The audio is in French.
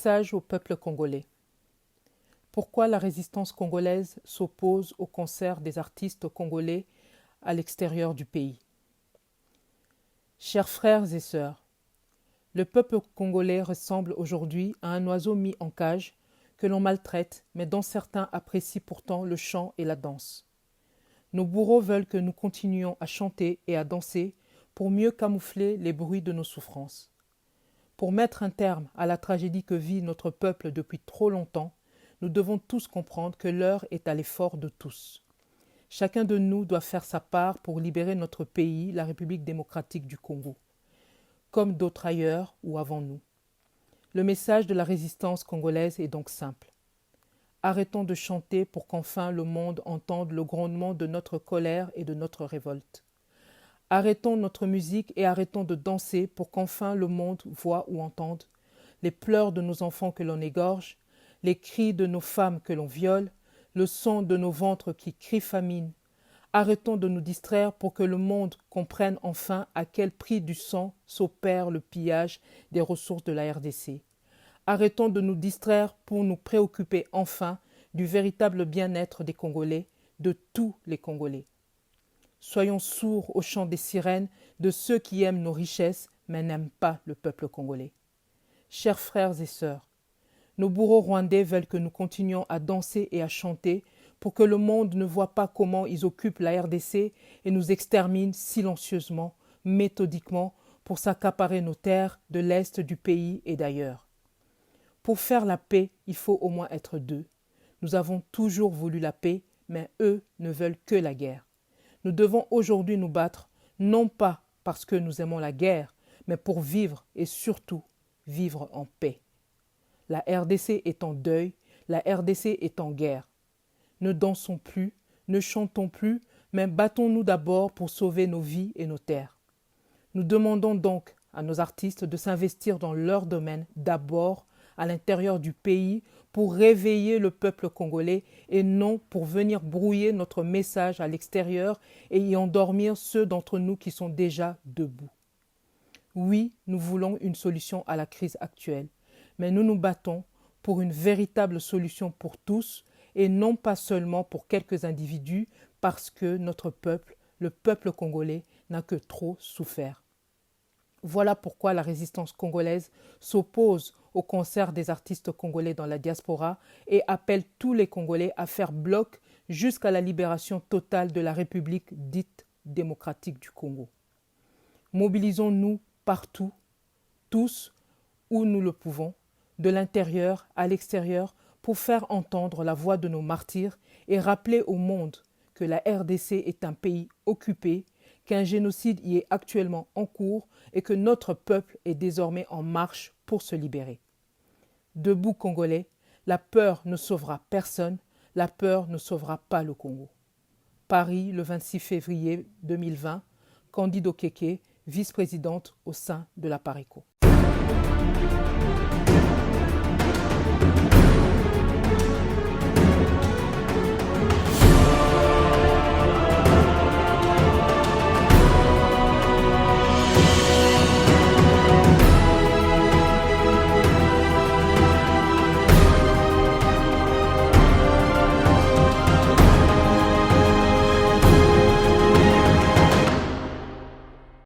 Message au peuple congolais. Pourquoi la résistance congolaise s'oppose au concert des artistes congolais à l'extérieur du pays? Chers frères et sœurs, le peuple congolais ressemble aujourd'hui à un oiseau mis en cage que l'on maltraite, mais dont certains apprécient pourtant le chant et la danse. Nos bourreaux veulent que nous continuions à chanter et à danser pour mieux camoufler les bruits de nos souffrances. Pour mettre un terme à la tragédie que vit notre peuple depuis trop longtemps, nous devons tous comprendre que l'heure est à l'effort de tous. Chacun de nous doit faire sa part pour libérer notre pays, la République démocratique du Congo, comme d'autres ailleurs ou avant nous. Le message de la résistance congolaise est donc simple. Arrêtons de chanter pour qu'enfin le monde entende le grondement de notre colère et de notre révolte. Arrêtons notre musique et arrêtons de danser pour qu'enfin le monde voie ou entende les pleurs de nos enfants que l'on égorge, les cris de nos femmes que l'on viole, le son de nos ventres qui crient famine. Arrêtons de nous distraire pour que le monde comprenne enfin à quel prix du sang s'opère le pillage des ressources de la RDC. Arrêtons de nous distraire pour nous préoccuper enfin du véritable bien-être des Congolais, de tous les Congolais. Soyons sourds au chant des sirènes de ceux qui aiment nos richesses mais n'aiment pas le peuple congolais. Chers frères et sœurs, nos bourreaux rwandais veulent que nous continuions à danser et à chanter pour que le monde ne voie pas comment ils occupent la RDC et nous exterminent silencieusement, méthodiquement, pour s'accaparer nos terres de l'est du pays et d'ailleurs. Pour faire la paix, il faut au moins être deux. Nous avons toujours voulu la paix, mais eux ne veulent que la guerre. Nous devons aujourd'hui nous battre, non pas parce que nous aimons la guerre, mais pour vivre et surtout vivre en paix. La RDC est en deuil, la RDC est en guerre. Ne dansons plus, ne chantons plus, mais battons-nous d'abord pour sauver nos vies et nos terres. Nous demandons donc à nos artistes de s'investir dans leur domaine d'abord à l'intérieur du pays pour réveiller le peuple congolais et non pour venir brouiller notre message à l'extérieur et y endormir ceux d'entre nous qui sont déjà debout. Oui, nous voulons une solution à la crise actuelle, mais nous nous battons pour une véritable solution pour tous et non pas seulement pour quelques individus parce que notre peuple, le peuple congolais, n'a que trop souffert. Voilà pourquoi la résistance congolaise s'oppose au concert des artistes congolais dans la diaspora et appelle tous les Congolais à faire bloc jusqu'à la libération totale de la République dite démocratique du Congo. Mobilisons-nous partout, tous, où nous le pouvons, de l'intérieur à l'extérieur, pour faire entendre la voix de nos martyrs et rappeler au monde que la RDC est un pays occupé, qu'un génocide y est actuellement en cours et que notre peuple est désormais en marche pour se libérer. Debout Congolais, la peur ne sauvera personne, la peur ne sauvera pas le Congo. Paris, le 26 février 2020, Candide Okeke, vice-présidente au sein de la PARECO.